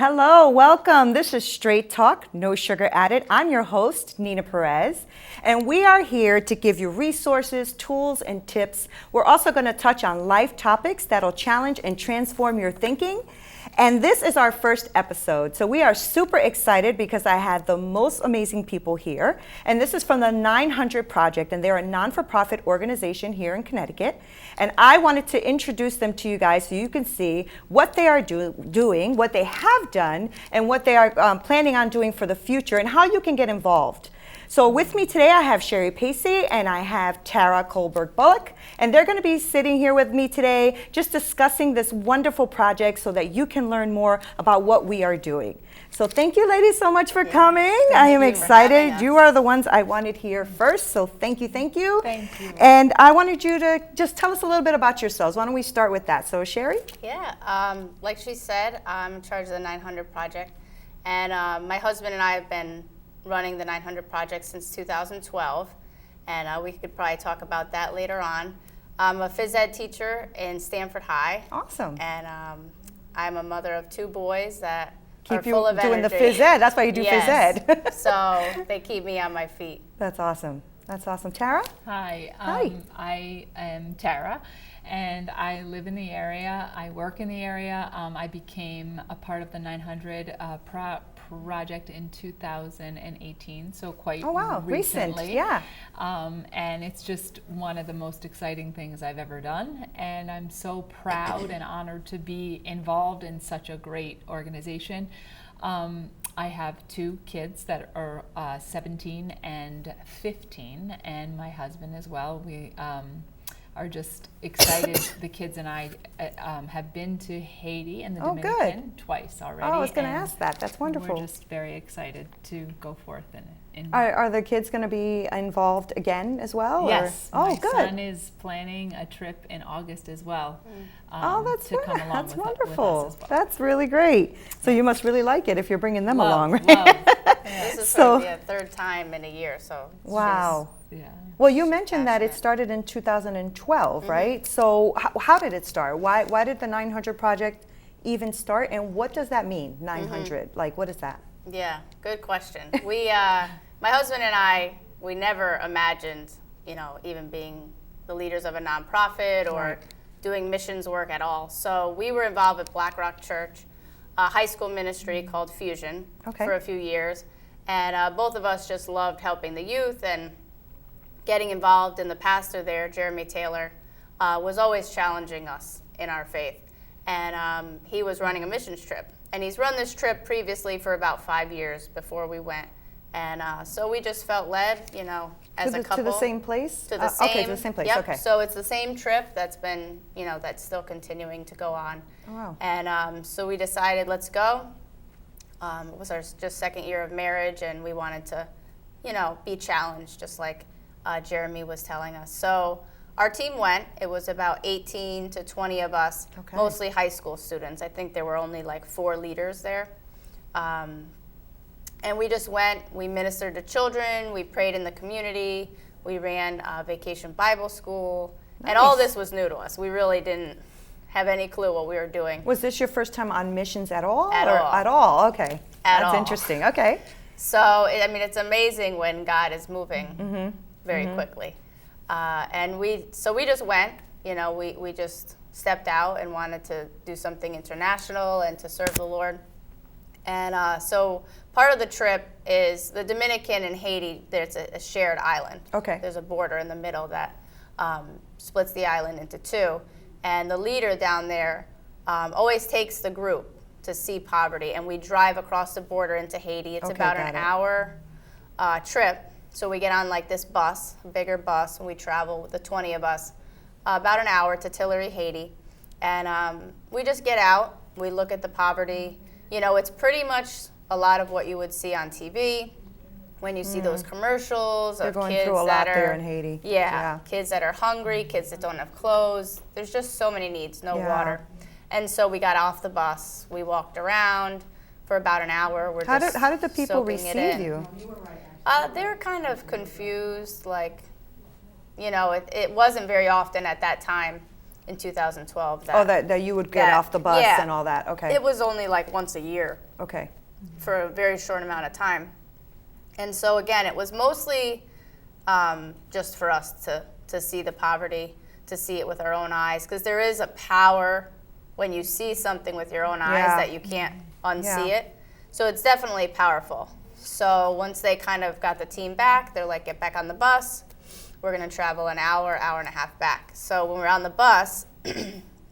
Hello, welcome. This is Straight Talk, No Sugar Added. I'm your host, Nina Perez, and we are here to give you resources, tools, and tips. We're also going to touch on life topics that'll challenge and transform your thinking. And this is our first episode, so we are super excited because I had the most amazing people here. And this is from the 900 Project, and they're a non-for-profit organization here in Connecticut. And I wanted to introduce them to you guys so you can see what they are doing, what they have done, and what they are planning on doing for the future, and how you can get involved. So with me today, I have Sherry Pacey and I have Tara Kohlberg-Bullock, and they're going to be sitting here with me today just discussing this wonderful project so that you can learn more about what we are doing. So thank you, ladies, so much for coming. I am excited. You are the ones I wanted here first, so thank you, thank you. Thank you. And I wanted you to just tell us a little bit about yourselves. Why don't we start with that? So Sherry? Yeah, like she said, I'm in charge of the 900 Project, and my husband and I have been running the 900 Project since 2012, and we could probably talk about that later on. I'm a phys ed teacher in Stanford High. Awesome. And I'm a mother of two boys that keep are full of doing energy. the phys ed. That's why you do phys ed. So they keep me on my feet. That's awesome. That's awesome. Tara? Hi. Hi. I am Tara, and I live in the area. I work in the area. I became a part of the 900 Project in 2018, so quite recently. Recent, yeah. And it's just one of the most exciting things I've ever done, and I'm so proud and honored to be involved in such a great organization. I have two kids that are 17 and 15, and my husband as well. We are just excited. The kids and I have been to Haiti and the Dominican twice already. Oh, I was going to ask that. That's wonderful. We're just very excited to go forth in Are the kids going to be involved again as well? Yes. Or? Oh, my good. son is planning a trip in August as well. That's to come along that's with wonderful. us as well. That's really great. So you must really like it if you're bringing them along, right? This is sort of the third time in a year, so. Wow. Yeah. Well, you mentioned that it started in 2012, right? So how did it start? Why did the 900 Project even start, and what does that mean, 900? Like, what is that? Yeah, good question. We, my husband and I, we never imagined, even being the leaders of a nonprofit or doing missions work at all. So we were involved with Black Rock Church, a high school ministry called Fusion for a few years. And both of us just loved helping the youth and getting involved. And the pastor there, Jeremy Taylor, was always challenging us in our faith. And he was running a missions trip. And he's run this trip previously for about 5 years before we went. And so we just felt led, as a couple. To the same place? To the same. Okay, to the same place, yep. okay. So it's the same trip that's been, that's still continuing to go on. Oh, wow. And so we decided, let's go. It was our just second year of marriage, and we wanted to, be challenged, just like Jeremy was telling us. So our team went. It was about 18 to 20 of us, mostly high school students. I think there were only like 4 leaders there. And we just went, we ministered to children, we prayed in the community, we ran Vacation Bible School, and all this was new to us. We really didn't have any clue what we were doing. Was this your first time on missions at all? At all. At all, okay. That's all. Interesting, okay. So, it's amazing when God is moving very quickly. And we just went, we just stepped out and wanted to do something international and to serve the Lord. And so part of the trip is the Dominican and Haiti, there's a shared island. Okay. There's a border in the middle that splits the island into 2. And the leader down there always takes the group to see poverty. And we drive across the border into Haiti. It's about an hour trip. So we get on like this bus, a bigger bus, and we travel with the 20 of us about an hour to Tillery, Haiti. And we just get out, we look at the poverty. It's pretty much a lot of what you would see on TV when you see those commercials of kids that are... They're going through a lot there in Haiti. Yeah, kids that are hungry, kids that don't have clothes. There's just so many needs, no water. And so we got off the bus. We walked around for about an hour. How did the people receive you? They were kind of confused, like, it wasn't very often at that time in 2012. That you would get that- off the bus yeah. and all that. Okay. It was only like once a year Okay. for a very short amount of time. And so again, it was mostly just for us to see the poverty, to see it with our own eyes, because there is a power when you see something with your own eyes Yeah. that you can't unsee Yeah. it. So it's definitely powerful. So once they kind of got the team back, they're like, get back on the bus. We're going to travel an hour and a half back. So when we're on the bus,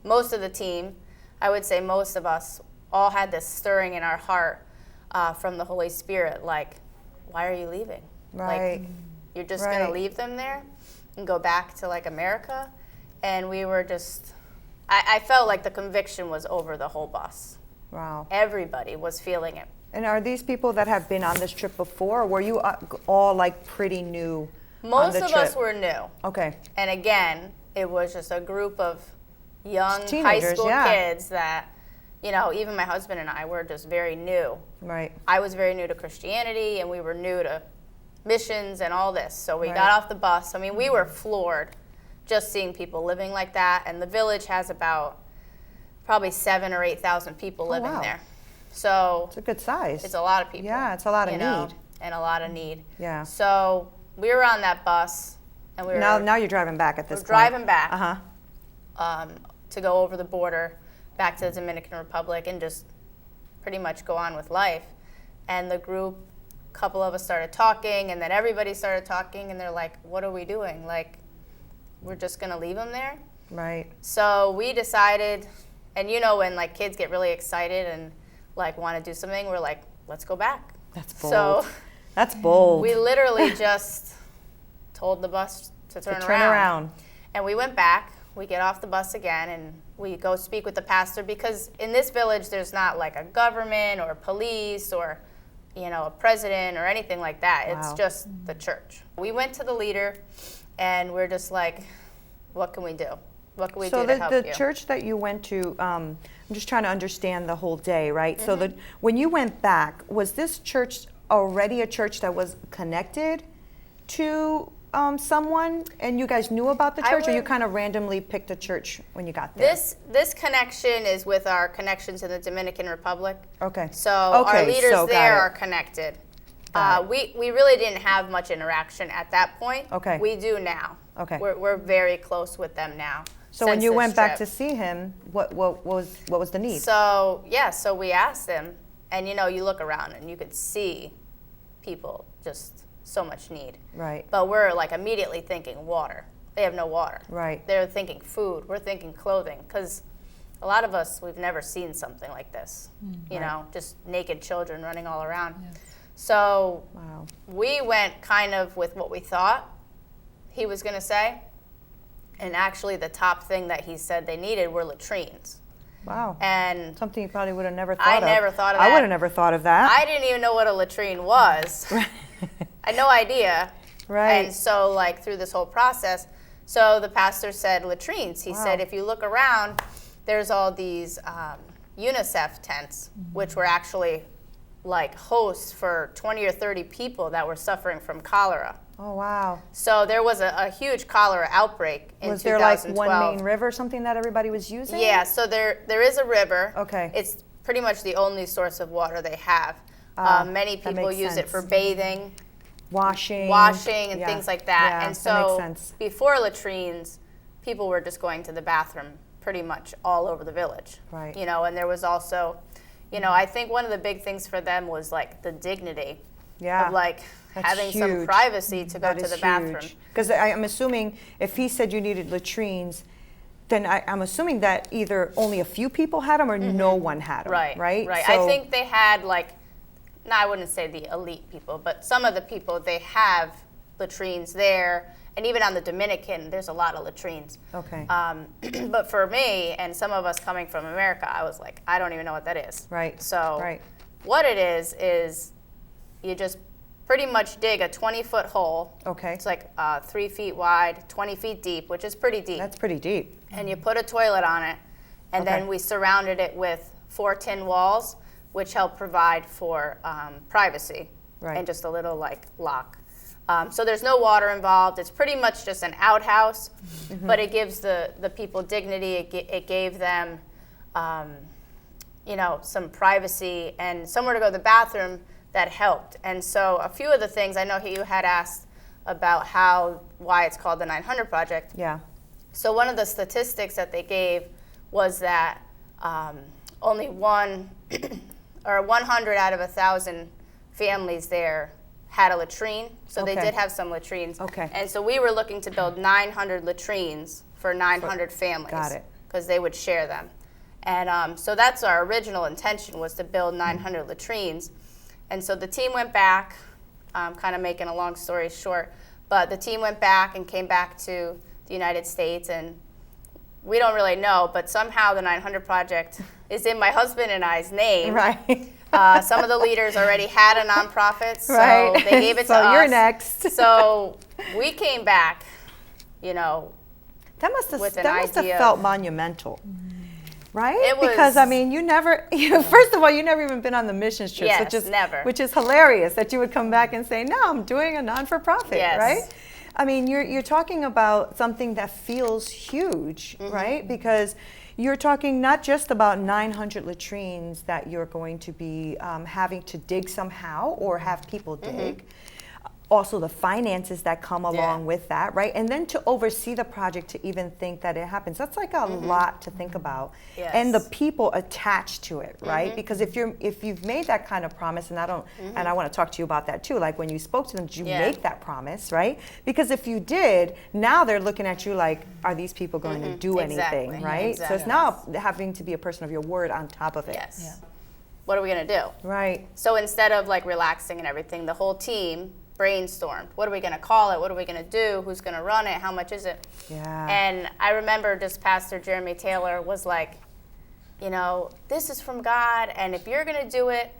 most of the team, I would say most of us, all had this stirring in our heart from the Holy Spirit, like, why are you leaving? Right. Like, you're just going to Right. leave them there and go back to like America? And we were just, I felt like the conviction was over the whole bus. Wow. Everybody was feeling it. And are these people that have been on this trip before, or were you all like pretty new on Most the of trip? us were new. Okay. And again, it was just a group of young high Teenagers, school yeah. kids that, you know, even my husband and I were just very new. Right. I was very new to Christianity, and we were new to missions and all this. So we Right. got off the bus. I mean, we were floored just seeing people living like that. And the village has about probably 7,000 or 8,000 people living wow. there. So It's a good size. it's a lot of people. Yeah, it's a lot of you know, need. and a lot of need. Yeah. So we were on that bus, and we were Now you're driving back at this we're point. driving back. Uh-huh. To go over the border back to the Dominican Republic and just pretty much go on with life. And the group, a couple of us started talking, and then everybody started talking, and they're like, what are we doing? Like, we're just gonna leave them there? Right. So we decided, and you know when like kids get really excited and like want to do something, we're like, let's go back. That's bold. So That's bold. we literally just told the bus to turn around. And we went back. We get off the bus again, and we go speak with the pastor, because in this village there's not like a government or police or, you know, a president or anything like that. Wow. It's just the church. We went to the leader, and we're just like, what can we do? What can we So do to help the you? church that you went to, I'm just trying to understand the whole day, right? So Mm-hmm. when you went back, was this church already a church that was connected to someone, and you guys knew about the I church, or you would- kind of randomly picked a church when you got there? This connection is with our connections in the Dominican Republic. Okay. So our Okay, leaders so got there it. are connected. Got We really didn't have much interaction at that point. Okay. We do now. Okay. We're very close with them now. So when since you this went back to trip. see him, what was the need? So so we asked them, and you know, you look around and you could see people just so much need. Right. But we're like immediately thinking water. They have no water. Right. They're thinking food. We're thinking clothing, because a lot of us, we've never seen something like this. You know, just naked children running all around. So Wow. we went kind of with what we thought he was going to say. And actually the top thing that he said they needed were latrines. Wow. And Something you probably would have never thought I of. never thought of I that. would have never thought of that. I didn't even know what a latrine was. I had no idea. Right. And so like through this whole process, so the pastor said latrines. He Wow. said, if you look around, there's all these UNICEF tents, which were actually like hosts for 20 or 30 people that were suffering from cholera. Oh, wow. So there was a huge cholera outbreak in Was there like 2012. one main river or something that everybody was using? Yeah, so there is a river. Okay. It's pretty much the only source of water they have. Many that people makes use it sense. for bathing, Washing. and Yeah. things like that. Yeah, And that so makes sense. before latrines, people were just going to the bathroom pretty much all over the village. Right. You know, and there was also, you know, I think one of the big things for them was like the dignity Yeah. of like That's having some huge. privacy to go That to is the bathroom. Because I'm assuming if he said you needed latrines, then I'm assuming that either only a few people had them or no one had them. Right. Right. Right. So, I think they had like, no, I wouldn't say the elite people, but some of the people, they have latrines there. And even on the Dominican, there's a lot of latrines. Okay. But for me and some of us coming from America, I was like, I don't even know what that is. Right. So Right. what it is you just pretty much dig a 20-foot hole. Okay. It's like 3 feet wide, 20 feet deep, which is pretty deep. That's pretty deep. And you put a toilet on it, and Okay. then we surrounded it with 4 tin walls, which help provide for privacy Right. and just a little like lock. So there's no water involved. It's pretty much just an outhouse, but it gives the people dignity. It gave them, some privacy and somewhere to go to the bathroom that helped. And so a few of the things, I know you had asked about why it's called the 900 Project. Yeah. So one of the statistics that they gave was that only 100 out of 1,000 families there had a latrine. So they Okay. did have some latrines. Okay. And so we were looking to build 900 latrines for 900 families. Got it. Because they would share them. And so that's our original intention, was to build 900 latrines. And so the team went back, kind of making a long story short, but the team went back and came back to the United States, and we don't really know, but somehow the 900 Project is in my husband and I's name. Right. Some of the leaders already had a nonprofit, so Right. they gave it to So us. you're next. So we came back, That must have with an idea felt of- monumental. Right? It was- Because I mean, you never. First of all, you never even been on the missions trips, Yes, never. which is hilarious that you would come back and say, "No, I'm doing a non-for-profit." Yes. Right? I mean, you're talking about something that feels huge, right? Because you're talking not just about 900 latrines that you're going to be having to dig somehow or have people dig. Also the finances that come along with that, right? And then to oversee the project, to even think that it happens, that's like a lot to think about. Yes. And the people attached to it, right? Because if you've made that kind of promise, and I want to talk to you about that too, like when you spoke to them, did you make that promise, right? Because if you did, now they're looking at you like, are these people going to do Exactly. anything, right? So it's Exactly. now having to be a person of your word on top of it. Yes. Yeah. What are we going to do? Right. So instead of like relaxing and everything, the whole team brainstormed. What are we going to call it? What are we going to do? Who's going to run it? How much is it? Yeah. And I remember just Pastor Jeremy Taylor was like, this is from God, and if you're going to do it,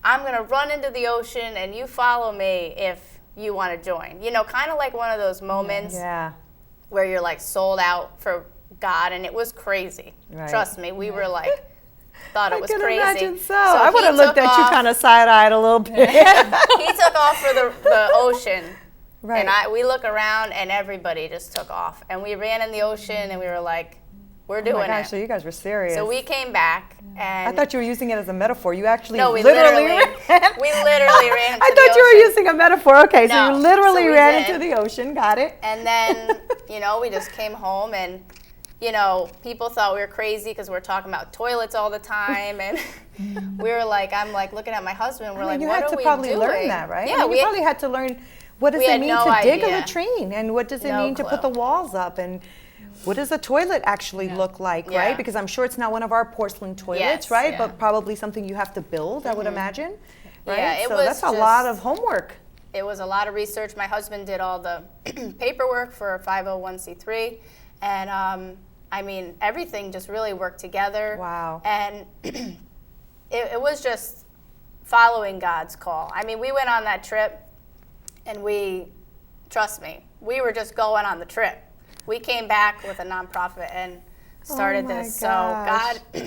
I'm going to run into the ocean and you follow me if you want to join. Kind of like one of those moments Yeah. where you're like sold out for God, and it was crazy. Right. Trust me, we were like, thought it was I can crazy. imagine so. I would he have looked took at you off- kind of side-eyed a little bit. He took off for the ocean. Right. And we look around and everybody just took off. And we ran in the ocean and we were like, we're Oh my doing gosh, it. so you guys were serious. So we came back and I thought you were using it as a metaphor. You actually no, we literally literally ran. we literally ran into I the thought you were ocean. using a metaphor. Okay, so No, you literally so we ran did. into the ocean. Got it. And then, we just came home and, people thought we were crazy because we're talking about toilets all the time. And we were like, I'm like looking at my husband and we're I mean, like, you what had are to we probably doing? learn that, right? Yeah, I mean, we you probably had to learn what does we it had mean no to dig a idea. latrine, and what does it No mean to put the clue. walls up, and what does a toilet actually look like, Yeah. right? Because I'm sure it's not one of our porcelain toilets, Yes, right? yeah. But probably something you have to build, I would imagine, right? Yeah, it so was that's a lot just- of homework. It was a lot of research. My husband did all the paperwork for 501c3, and everything just really worked together. Wow. And it was just following God's call. We went on that trip, and trust me, we were just going on the trip. We came back with a nonprofit and started my this. So gosh. God,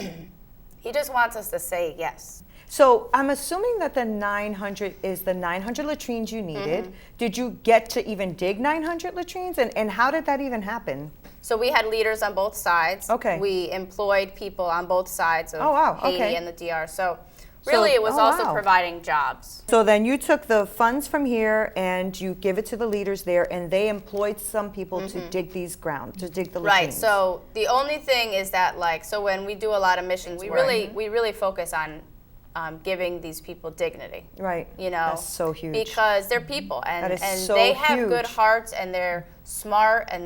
He just wants us to say yes. So I'm assuming that the 900 is the 900 latrines you needed. Did you get to even dig 900 latrines? And how did that even happen? So we had leaders on both sides. Okay. We employed people on both sides of Oh, wow. Haiti Okay. and the DR. So really it was oh, also wow. providing jobs. So then you took the funds from here and you give it to the leaders there, and they employed some people to dig these grounds, to dig the latrines. Right. So the only thing is that so when we do a lot of missions, we really focus on giving these people dignity. Right. That's so huge. Because they're people, and That is so they have good huge. hearts, and they're smart, and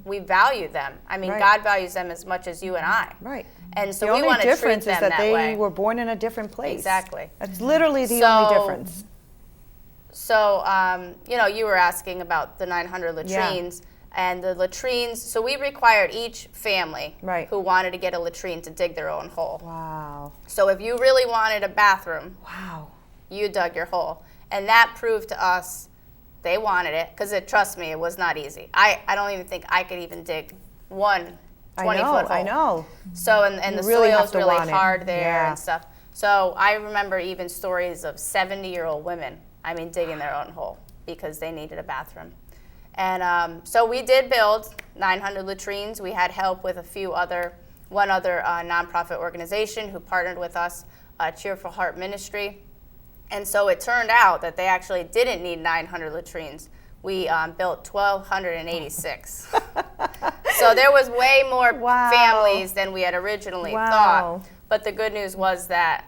we value them. Right. God values them as much as you and I. Right. And so The we only want to treat difference them is that that they way. were born in a different place. Exactly. That's literally the only So- difference. So, you were asking about the 900 latrines. And the latrines, so we required each family Right. who wanted to get a latrine to dig their own hole. Wow. So if you really wanted a bathroom, Wow. you dug your hole. And that proved to us they wanted it, because trust me, it was not easy. I don't even think I could even dig one 20-foot hole. I know. So, and You the really have soil's to really want it. hard there Yeah. and stuff. So I remember even stories of 70-year-old women, digging their own hole. because they needed a bathroom. And so we did build 900 latrines. We had help with one other nonprofit organization who partnered with us, Cheerful Heart Ministry. And so it turned out that they actually didn't need 900 latrines. We built 1,286. So there was way more families than we had originally thought. But the good news was that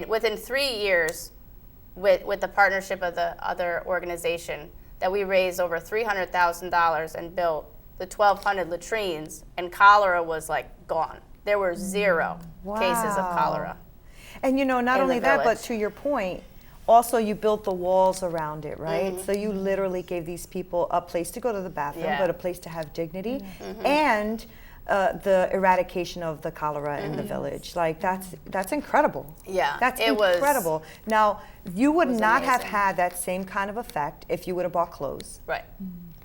within 3 years, with the partnership of the other organization, that we raised over $300,000 and built the 1,200 latrines, and cholera was like gone. There were 0 cases of cholera. And not in only the that, but village. to your point, also you built the walls around it, right? So you literally gave these people a place to go to the bathroom, but a place to have dignity, and the eradication of the cholera in the village. Like that's incredible. Yeah, That's it was- incredible. Now, you would was not have amazing. had that same kind of effect if you would have bought clothes. Right.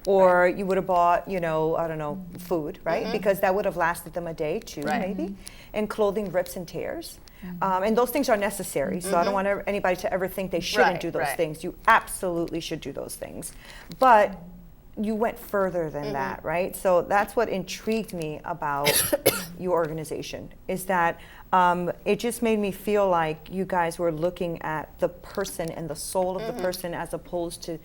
Or you would have bought, I don't know, food, right? Because that would have lasted them a day, 2, Right. maybe. And clothing rips and tears. And those things are necessary. So I don't want anybody to ever think they shouldn't Right, do those right. things. You absolutely should do those things. But you went further than that, right? So that's what intrigued me about your organization, is that it just made me feel like you guys were looking at the person and the soul of the person as opposed to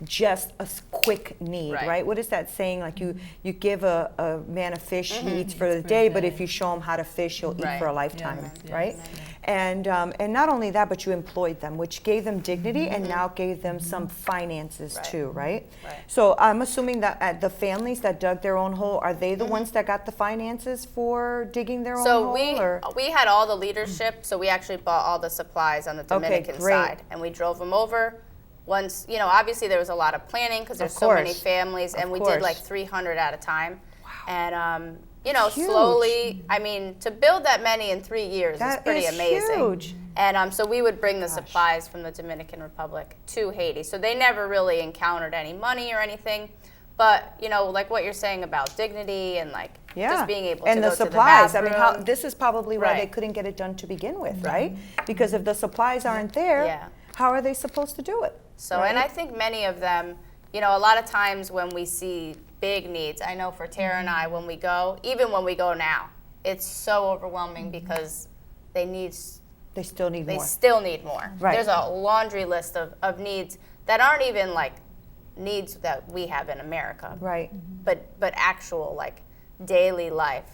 just a quick need, Right. right? What is that saying? Like you give a man a fish, he eats for the day, but if you show him how to fish, he'll eat Right. for a lifetime, Yes, right? yes. And not only that, but you employed them, which gave them dignity and now gave them some finances Right. too, right? Right. So I'm assuming that the families that dug their own hole, are they the ones that got the finances for digging their own So hole? Or? we had all the leadership, so we actually bought all the supplies on the Dominican great. side, and we drove them over. Once, obviously there was a lot of planning because there's Of so many course. families, and Of we course. did like 300 at a time. And Huge. slowly, to build that many in 3 years That is pretty is amazing. huge. And so we would bring the supplies from the Dominican Republic to Haiti. So they never really encountered any money or anything. But, like what you're saying about dignity and like just being able and to the go supplies. to the I bathroom. mean, this is probably why they Right. couldn't get it done to begin with, right? Because if the supplies aren't there, Yeah. how are they supposed to do it? So, right? and I think many of them, a lot of times when we see big needs, I know for Tara and I, when we go, even when we go now, it's so overwhelming because they still need more. still need more. Right. There's a laundry list of needs that aren't even like needs that we have in America, Right. but actual like daily life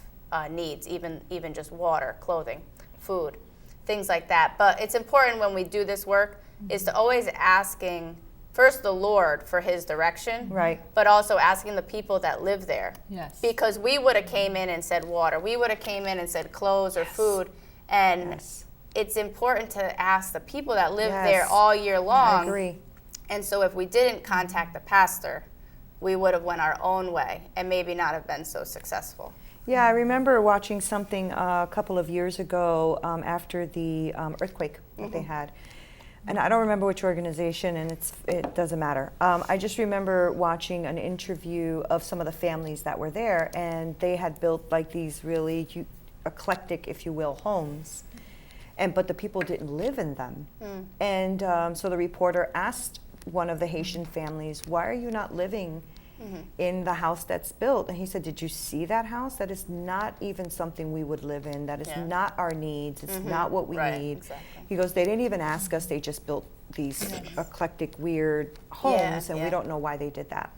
needs, even just water, clothing, food, things like that. But it's important when we do this work is to always asking first the Lord for his direction, Right. but also asking the people that live there. Yes. Because we would have came in and said water. We would have came in and said clothes or food. And Yes. it's important to ask the people that live Yes. there all year long. I agree. And so if we didn't contact the pastor, we would have went our own way and maybe not have been so successful. Yeah, I remember watching something a couple of years ago after the earthquake that they had. And I don't remember which organization, and it doesn't matter. I just remember watching an interview of some of the families that were there, and they had built like these really eclectic, if you will, homes. But the people didn't live in them. And so the reporter asked one of the Haitian families, why are you not living in the house that's built? And he said, did you see that house? That is not even something we would live in. That is Yeah. not our needs. It's not what we Right, need. exactly. He goes, they didn't even ask us. They just built these eclectic, weird homes, and we yeah. don't know why they did that.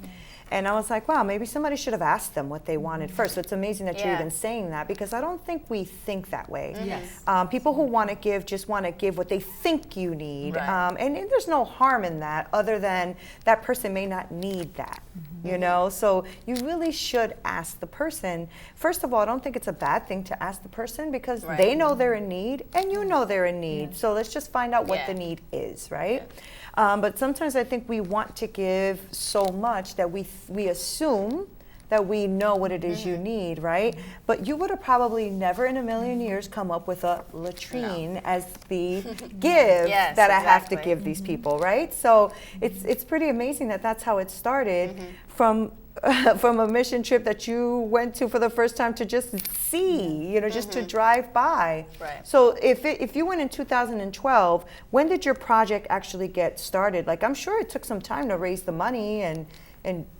And I was like, wow, maybe somebody should have asked them what they wanted first. So it's amazing that you're Yeah. even saying that, because I don't think we think that way. Yes. People who want to give just want to give what they think you need. Right. And there's no harm in that, other than that person may not need that, you know? So you really should ask the person. First of all, I don't think it's a bad thing to ask the person, because Right. they know they're in need and you know they're in need. So let's just find out what Yeah. the need is, right? But sometimes I think we want to give so much that we assume that we know what it is you need, right? But you would have probably never in a million years come up with a latrine as the give Yes, that I have to exactly. give these people, right? So it's pretty amazing that that's how it started from from a mission trip that you went to for the first time to just see, just to drive by. Right. So if you went in 2012, when did your project actually get started? Like, I'm sure it took some time to raise the money and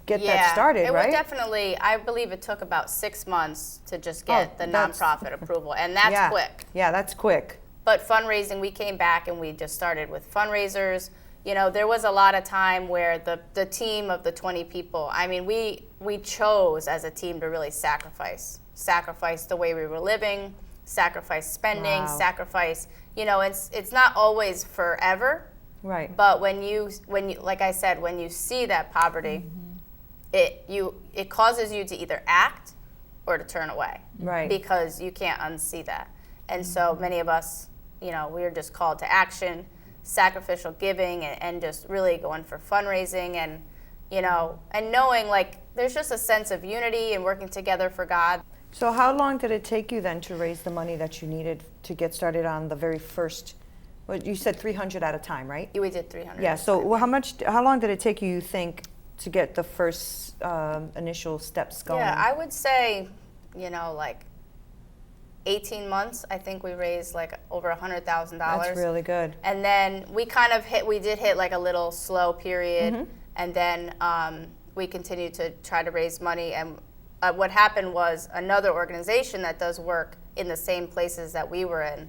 get that started, right? It definitely, I believe it took about 6 months to just get the nonprofit approval, and that's quick. Yeah, that's quick. But fundraising, we came back and we just started with fundraisers. There was a lot of time where the team of the 20 people, I mean, we chose as a team to really sacrifice the way we were living, sacrifice spending, sacrifice, it's not always forever. Right. But when you, like I said, when you see that poverty, it causes you to either act or to turn away. Right. Because you can't unsee that. And so many of us, we are just called to action, sacrificial giving, and just really going for fundraising, and and knowing like there's just a sense of unity and working together for God. So how long did it take you then to raise the money that you needed to get started on the very first? Well, you said 300 at a time, right? We did 300. Yeah. So how long did it take you think to get the first initial steps going? Yeah, I would say, like 18 months, I think we raised like over $100,000. That's really good. And then we did hit like a little slow period. And then we continued to try to raise money. And what happened was another organization that does work in the same places that we were in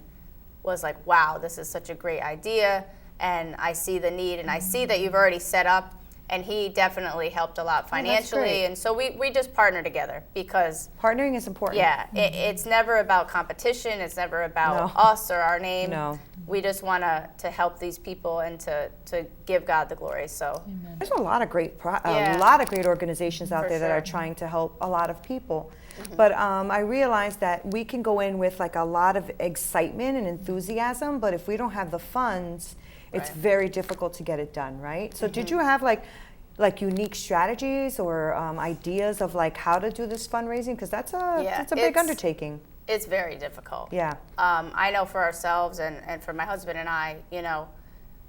was like, wow, this is such a great idea. And I see the need, and I see that you've already set up. And he definitely helped a lot financially, and so we just partner together because partnering is important. Yeah, it's never about competition. It's never about us or our name. No. We just want to help these people and to give God the glory. So there's a lot of great organizations out there that are trying to help a lot of people. But I realized that we can go in with like a lot of excitement and enthusiasm, but if we don't have the funds, it's very difficult to get it done, right? So did you have like unique strategies or ideas of like how to do this fundraising? Because that's a big undertaking. It's very difficult. Yeah. I know for ourselves and for my husband and I,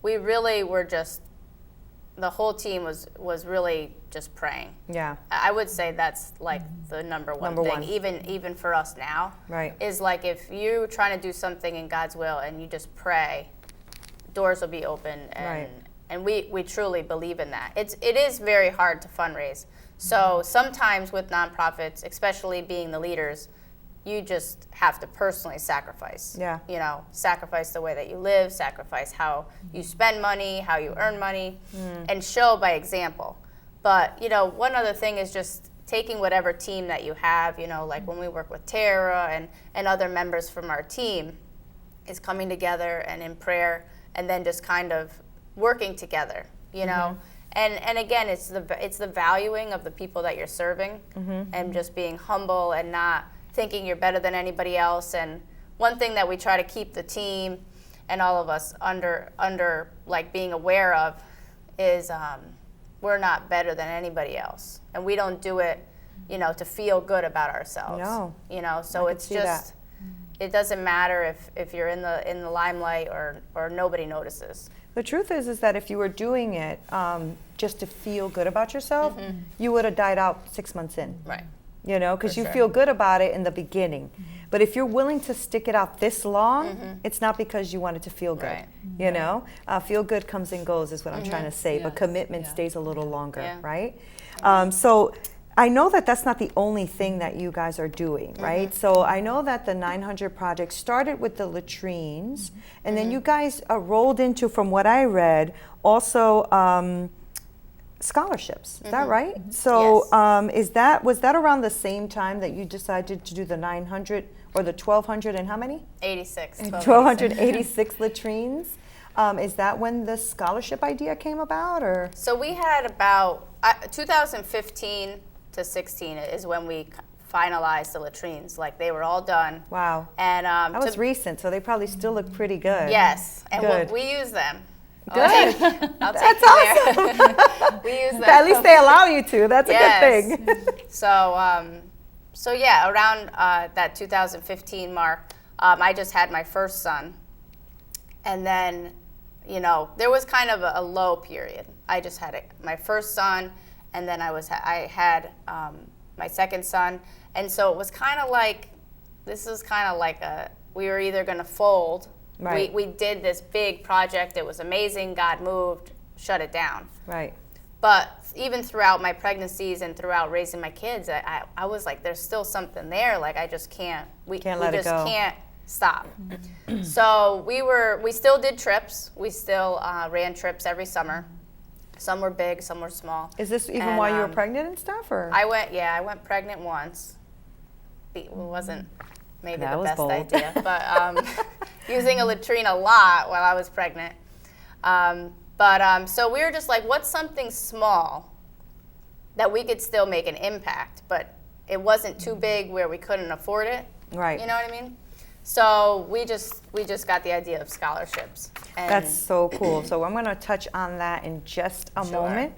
we really were just, the whole team was really just praying. Yeah. I would say that's like the number one thing, even for us now. Right. Is like if you're trying to do something in God's will and you just pray, doors will be open, and we truly believe in that. It is very hard to fundraise. So sometimes with nonprofits, especially being the leaders, you just have to personally sacrifice. Yeah. Sacrifice the way that you live, sacrifice how you spend money, how you earn money, and show by example. But, one other thing is just taking whatever team that you have, like when we work with Tara and other members from our team, is coming together and in prayer, and then just kind of working together, And again, it's the valuing of the people that you're serving, and just being humble and not thinking you're better than anybody else. And one thing that we try to keep the team and all of us under like being aware of is we're not better than anybody else, and we don't do it, to feel good about ourselves. No. So it's just. It doesn't matter if you're in the limelight or nobody notices. The truth is that if you were doing it just to feel good about yourself, you would have died out 6 months in. Right. Because you feel good about it in the beginning. But if you're willing to stick it out this long, it's not because you want it to feel good. Feel good comes and goes is what I'm trying to say, but commitment stays a little longer, right? So I know that that's not the only thing that you guys are doing, right? So I know that the 900 Project started with the latrines, and then you guys rolled into, from what I read, also scholarships. Is that right? So Yes. Was that around the same time that you decided to do the 900 or the 1,200 and how many? 86. 1,286 latrines. Is that when the scholarship idea came about, or? So we had about 2015 to 16 is when we finalized the latrines. Like they were all done. Wow. And that was recent, so they probably still look pretty good. Yes, and Good. we use them. Good. I'll take That's you there. We use them. At least they allow you to. That's a good thing. So yeah, around that 2015 mark, I just had my first son, and then, there was kind of a low period. I just had my first son, and then I had my second son, and so it was kind of like, we were either going to fold. Right. We did this big project. It was amazing. God moved, shut it down. Right. But even throughout my pregnancies and throughout raising my kids, I was like, there's still something there. Like, I just can't. We just can't stop. So we still did trips. We still ran trips every summer. Some were big, some were small. Is this even while you were pregnant and stuff, or? I went pregnant once. It wasn't maybe That the was best bold. idea, but using a latrine a lot while I was pregnant. So we were just like, what's something small that we could still make an impact, but it wasn't too big where we couldn't afford it. Right. You know what I mean? So we just got the idea of scholarships. And That's so cool. So I'm going to touch on that in just a Sure. moment.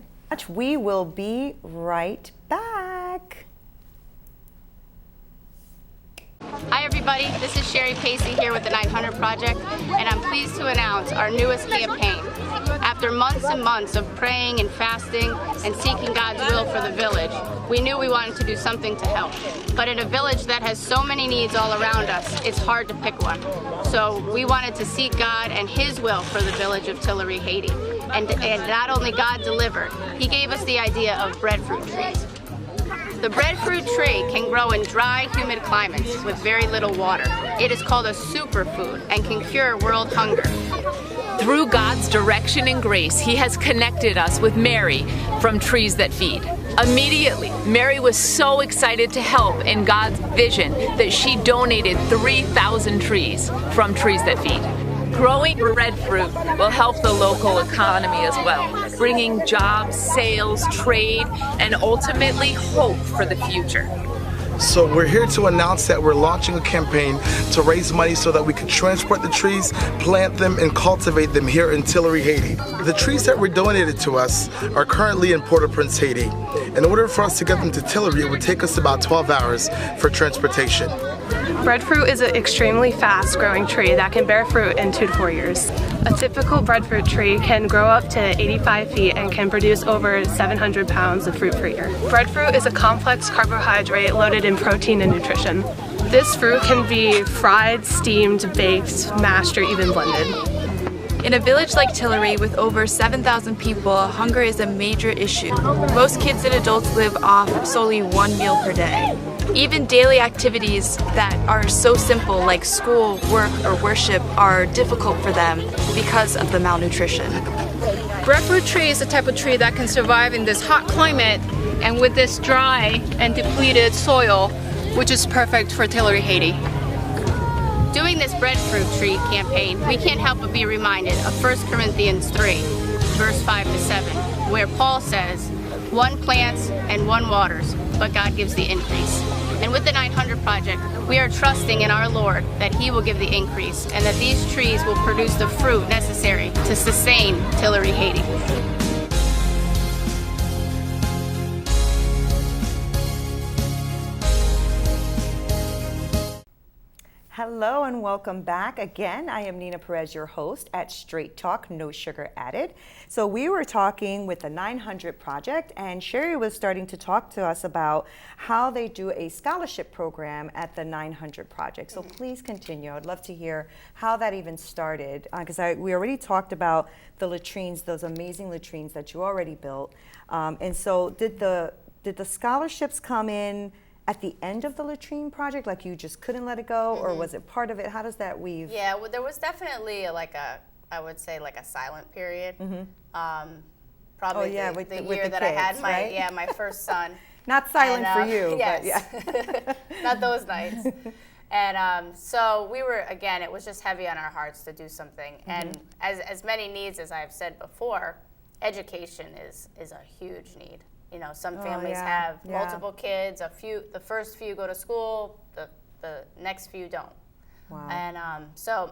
We will be right back. Hi everybody, this is Sherry Pacey here with the 900 Project, and I'm pleased to announce our newest campaign. After months and months of praying and fasting and seeking God's will for the village, we knew we wanted to do something to help. But in a village that has so many needs all around us, it's hard to pick one. So we wanted to seek God and His will for the village of Tillery, Haiti. And not only God delivered, He gave us the idea of breadfruit trees. The breadfruit tree can grow in dry, humid climates with very little water. It is called a superfood and can cure world hunger. Through God's direction and grace, He has connected us with Mary from Trees That Feed. Immediately, Mary was so excited to help in God's vision that she donated 3,000 trees from Trees That Feed. Growing breadfruit will help the local economy as well, bringing jobs, sales, trade, and ultimately hope for the future. So we're here to announce that we're launching a campaign to raise money so that we can transport the trees, plant them, and cultivate them here in Tillery, Haiti. The trees that were donated to us are currently in Port-au-Prince, Haiti. In order for us to get them to Tillery, it would take us about 12 hours for transportation. Breadfruit is an extremely fast-growing tree that can bear fruit in 2 to 4 years. A typical breadfruit tree can grow up to 85 feet and can produce over 700 pounds of fruit per year. Breadfruit is a complex carbohydrate loaded in protein and nutrition. This fruit can be fried, steamed, baked, mashed, or even blended. In a village like Tillery with over 7,000 people, hunger is a major issue. Most kids and adults live off solely 1 meal per day. Even daily activities that are so simple like school, work, or worship are difficult for them because of the malnutrition. Breadfruit tree is a type of tree that can survive in this hot climate and with this dry and depleted soil, which is perfect for Tillery, Haiti. Doing this breadfruit tree campaign, we can't help but be reminded of 1 Corinthians 3, verse 5 to 7, where Paul says, "One plants and one waters, but God gives the increase." And with the 900 Project, we are trusting in our Lord that He will give the increase and that these trees will produce the fruit necessary to sustain Tillery, Haiti. Hello and welcome back again. I am Nina Perez, your host at Straight Talk, No Sugar Added. So we were talking with the 900 Project, and Sherry was starting to talk to us about how they do a scholarship program at the 900 Project. So please continue. I'd love to hear how that even started, because we already talked about the latrines, those amazing latrines that you already built. And so did the scholarships come in at the end of the latrine project, like you just couldn't let it go, or was it part of it? How does that weave? Yeah, well, there was definitely I would say a silent period. Probably with the the year that kids, I had right? my first son. Not silent And, for you, yes. but yeah. Not those nights. And so we were, again, it was just heavy on our hearts to do something. And as many needs as I've said before, education is a huge need. You know, some families have multiple kids. The first few go to school. The next few don't. Wow. And so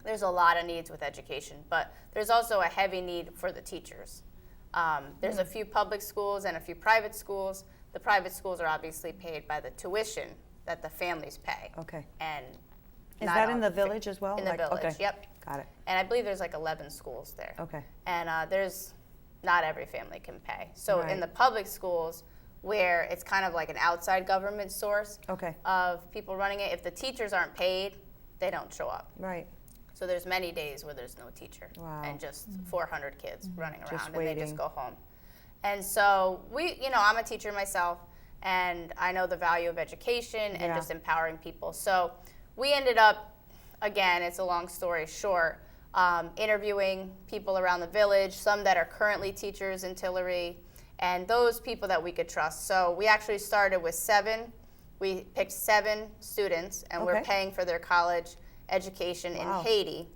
there's a lot of needs with education, but there's also a heavy need for the teachers. There's a few public schools and a few private schools. The private schools are obviously paid by the tuition that the families pay. Okay. And Is that in the village as well? In the village, okay. yep. Got it. And I believe there's 11 schools there. Okay. And there's not every family can pay. So Right. in the public schools, where it's kind of like an outside government source Okay. of people running it, if the teachers aren't paid, they don't show up. Right. So there's many days where there's no teacher Wow. and just 400 kids running around Just and they waiting. just go home. And so I'm a teacher myself, and I know the value of education and Yeah. just empowering people. So we ended up, again, it's a long story short, interviewing people around the village, some that are currently teachers in Tillery, and those people that we could trust. So we actually started with 7. We picked 7 students, and we're Okay. paying for their college education Wow. in Haiti.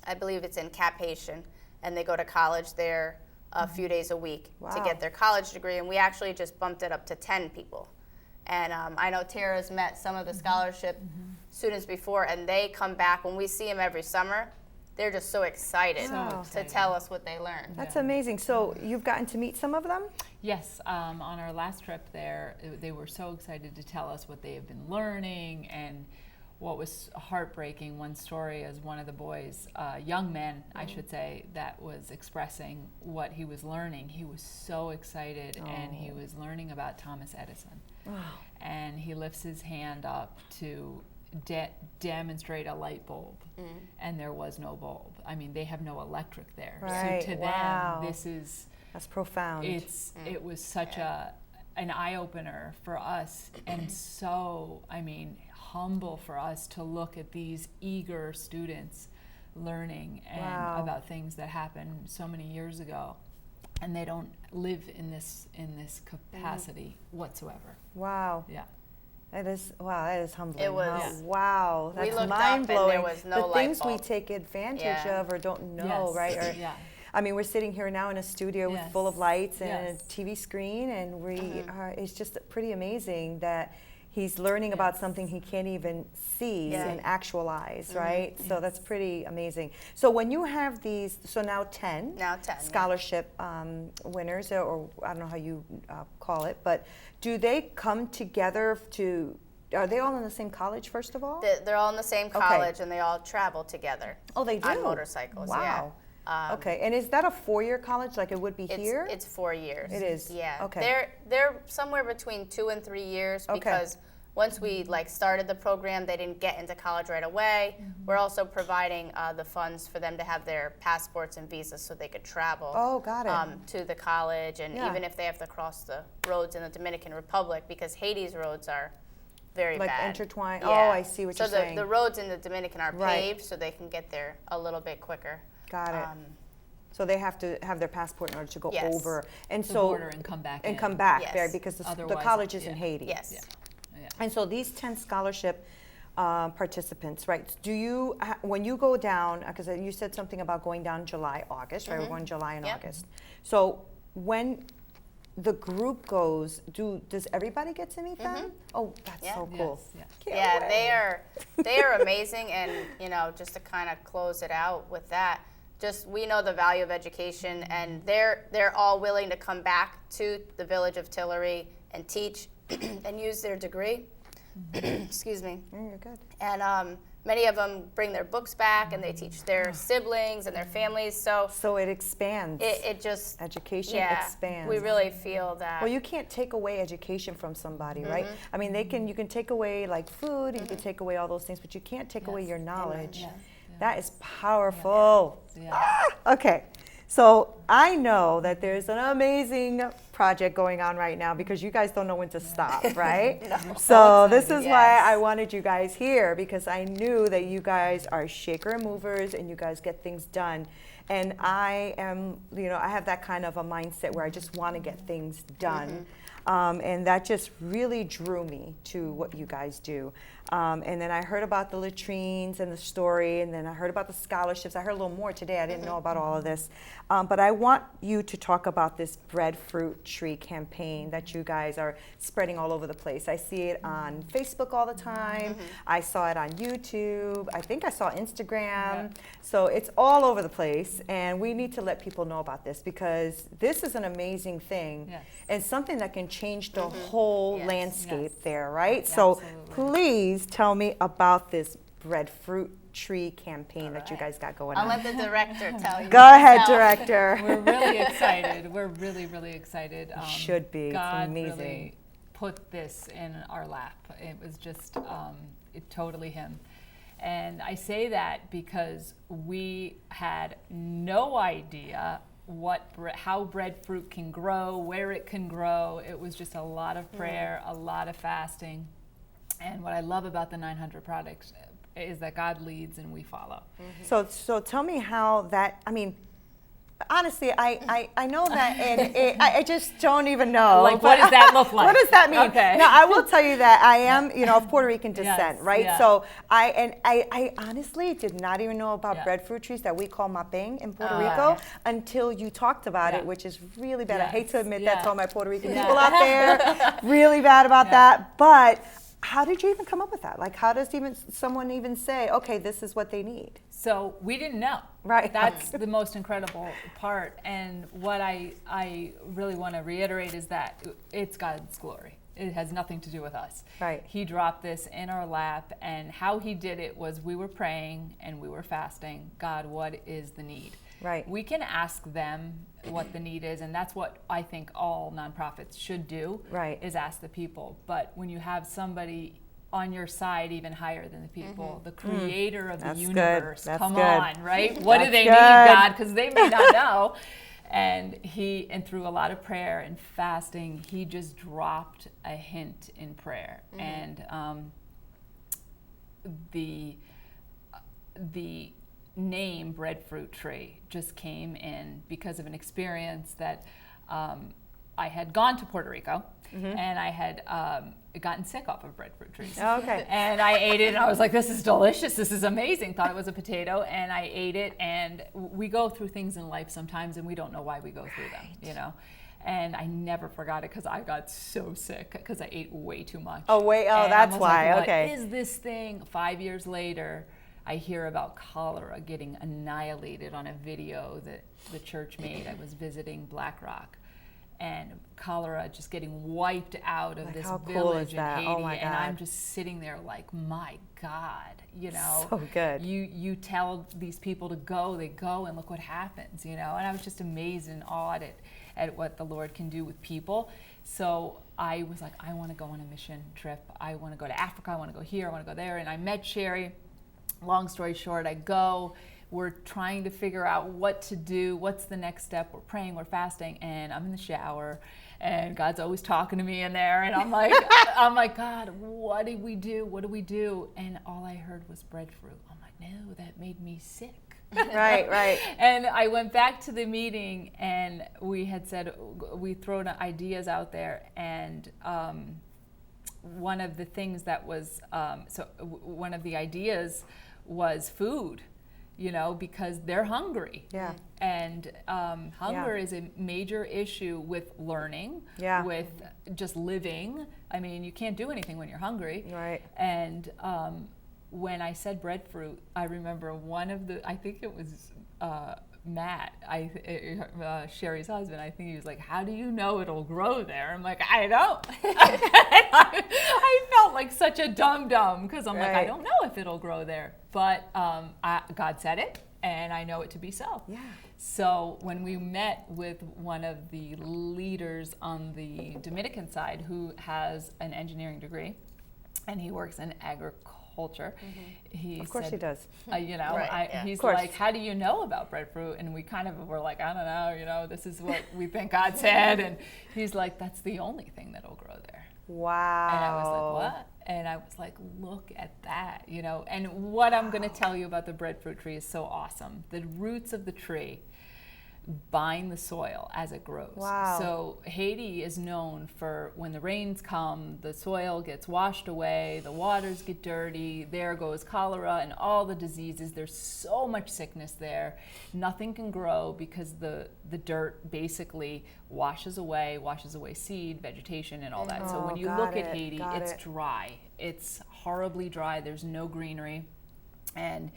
I believe it's in Cap Haitian, and they go to college there a few days a week to Wow. get their college degree, and we actually just bumped it up to 10 people. And I know Tara's met some of the scholarship students before, and they come back. When we see them every summer, they're just so excited So to excited. tell us what they learned. That's amazing. So you've gotten to meet some of them? Yes, on our last trip there, they were so excited to tell us what they have been learning. And what was heartbreaking, one story is one of the boys, young man, I should say, that was expressing what he was learning. He was so excited, and he was learning about Thomas Edison. And he lifts his hand up to demonstrate a light bulb, and there was no bulb. I mean, they have no electric there. Right, So to wow. them, this is... That's profound. It was such an eye-opener for us, and so, I mean, humble for us to look at these eager students learning and Wow. about things that happened so many years ago, and they don't live in this capacity whatsoever. Wow. Yeah. That is humbling. It was- huh? Wow, We that's looked up and there mind-blowing. was no the light things we bulb. take advantage Yeah. of or don't know, Yes. right? Or, Yeah. I mean, we're sitting here now in a studio Yes. full of lights and Yes. a TV screen, and it's just pretty amazing that he's learning about something he can't even see Yeah. and actualize, right? So that's pretty amazing. So when you have these, so now 10 Now 10, yeah. scholarship winners, or I don't know how you call it, but do they come together to, are they all in the same college, first of all? They're all in the same college, and they all travel together. Oh, they do? On motorcycles, Wow. yeah. Okay, and is that a 4-year college like it would be here? It's 4 years. It is? Yeah. Okay. They're somewhere between 2 and 3 years Okay. because once we started the program, they didn't get into college right away. We're also providing the funds for them to have their passports and visas so they could travel. Oh, got it. To the college, and Yeah. even if they have to cross the roads in the Dominican Republic, because Haiti's roads are very Like bad. intertwined? Yeah. Oh, I see what you're saying. So the roads in the Dominican are Right. paved, so they can get there a little bit quicker. Got it. So they have to have their passport in order to go Yes. over. And The so border and come back And in. come back Yes. there because the Otherwise, college is in yeah. Haiti. Yes. Yeah. And so these 10 scholarship participants, right? Do you, when you go down, because you said something about going down July, August, right? We're going July and Yep. August. So when the group goes, does everybody get to meet them? Oh, that's Yeah. so cool. Yes, yeah. Can't Yeah, wait. they are amazing, and just to kind of close it out with that, just we know the value of education, and they're all willing to come back to the village of Tillery and teach and use their degree. Excuse me. You're good. And many of them bring their books back, and they teach their siblings and their families. So So it expands. it just Education yeah, expands. We really feel that. Well, you can't take away education from somebody, right? Mm-hmm. I mean, you can take away like food, and you can take away all those things, but you can't take away your knowledge. Yes. That is powerful. Yeah. Ah! Okay, so I know that there's an amazing project going on right now because you guys don't know when to stop, right? So this is why I wanted you guys here, because I knew that you guys are shaker and movers and you guys get things done. And I am, I have that kind of a mindset where I just want to get things done. And that just really drew me to what you guys do. And then I heard about the latrines and the story, and then I heard about the scholarships. I heard a little more today. I didn't know about all of this. But I want you to talk about this breadfruit tree campaign that you guys are spreading all over the place. I see it on Facebook all the time. I saw it on YouTube. I think I saw Instagram. So it's all over the place, and we need to let people know about this because this is an amazing thing Yes. and something that can change the whole Yes. landscape Yes. there, right? So Absolutely. please tell me about this breadfruit tree campaign that you guys got going I'll on. let the director tell you. Go ahead, myself. director. We're really excited. We're really, really excited. Should be. It's God amazing. really put this in our lap. It was just totally him. And I say that because we had no idea how breadfruit can grow, where it can grow. It was just a lot of prayer, a lot of fasting. And what I love about the 900 products is that God leads and we follow. So tell me how that, I mean, honestly, I know that, and I just don't even know. Like, what does that look like? What does that mean? Okay. Now, I will tell you that I am, of Puerto Rican descent, Yes, right? yeah. So I honestly did not even know about Yeah. breadfruit trees that we call mapeng in Puerto Rico until you talked about Yeah. it, which is really bad. I hate to admit Yes, that to all my Puerto Rican Yeah. people out there. Really bad about that. But how did you even come up with that? Like, how does someone even say, okay, this is what they need? So we didn't know. Right. That's the most incredible part. And what I really want to reiterate is that it's God's glory. It has nothing to do with us. Right. He dropped this in our lap, and how he did it was we were praying and we were fasting. God, what is the need? Right. We can ask them what the need is, and that's what I think all nonprofits should do. Right. Is ask the people. But when you have somebody on your side even higher than the people, the creator of That's the good. universe, That's come good. on, right? What do That's they good. need, God? Because they may not know. And through a lot of prayer and fasting, he just dropped a hint in prayer. And the name breadfruit tree just came in because of an experience that I had gone to Puerto Rico and I had gotten sick off of breadfruit trees. Okay. And I ate it and I was like, this is delicious, this is amazing. Thought it was a potato, and I ate it. And we go through things in life sometimes and we don't know why we go through them, And I never forgot it because I got so sick because I ate way too much. Oh, wait. Oh, And that's I was like, why. what Okay. is this thing? 5 years later, I hear about cholera getting annihilated on a video that the church made. I was visiting Black Rock, and cholera just getting wiped out of Like, this how cool village is in that? Haiti. Oh my And God. I'm just sitting there like, my God, So good. You tell these people to go, they go, and look what happens, And I was just amazed and awed at what the Lord can do with people. So I was like, I want to go on a mission trip. I want to go to Africa. I want to go here. I want to go there. And I met Sherry. Long story short, I go. We're trying to figure out what to do. What's the next step? We're praying, we're fasting, and I'm in the shower, and God's always talking to me in there. And I'm like, God, what do we do? What do we do? And all I heard was breadfruit. I'm like, no, that made me sick. Right. And I went back to the meeting, and we had said we thrown ideas out there, and one of the things that was one of the ideas was food, because they're hungry. Yeah. And hunger is a major issue with learning, with just living. I mean, you can't do anything when you're hungry. Right. And when I said breadfruit, I remember I think it was Matt, Sherry's husband, I think he was like, how do you know it'll grow there? I'm like, I don't. I felt like such a dum-dum because I'm like, I don't know if it'll grow there. But God said it, and I know it to be so. Yeah. So when we met with one of the leaders on the Dominican side who has an engineering degree, and he works in agriculture, he Of course said, he does. He's like, how do you know about breadfruit? And we kind of were like, I don't know, this is what we think God said. And he's like, that's the only thing that'll grow there. Wow. And I was like, what? And I was like, look at that, And what I'm going to tell you about the breadfruit tree is so awesome. The roots of the tree bind the soil as it grows. Wow. So Haiti is known for when the rains come, the soil gets washed away, the waters get dirty, there goes cholera and all the diseases. There's so much sickness there. Nothing can grow because the dirt basically washes away seed, vegetation, and all that. So when you look at Haiti, it's dry. It's horribly dry. There's no greenery, and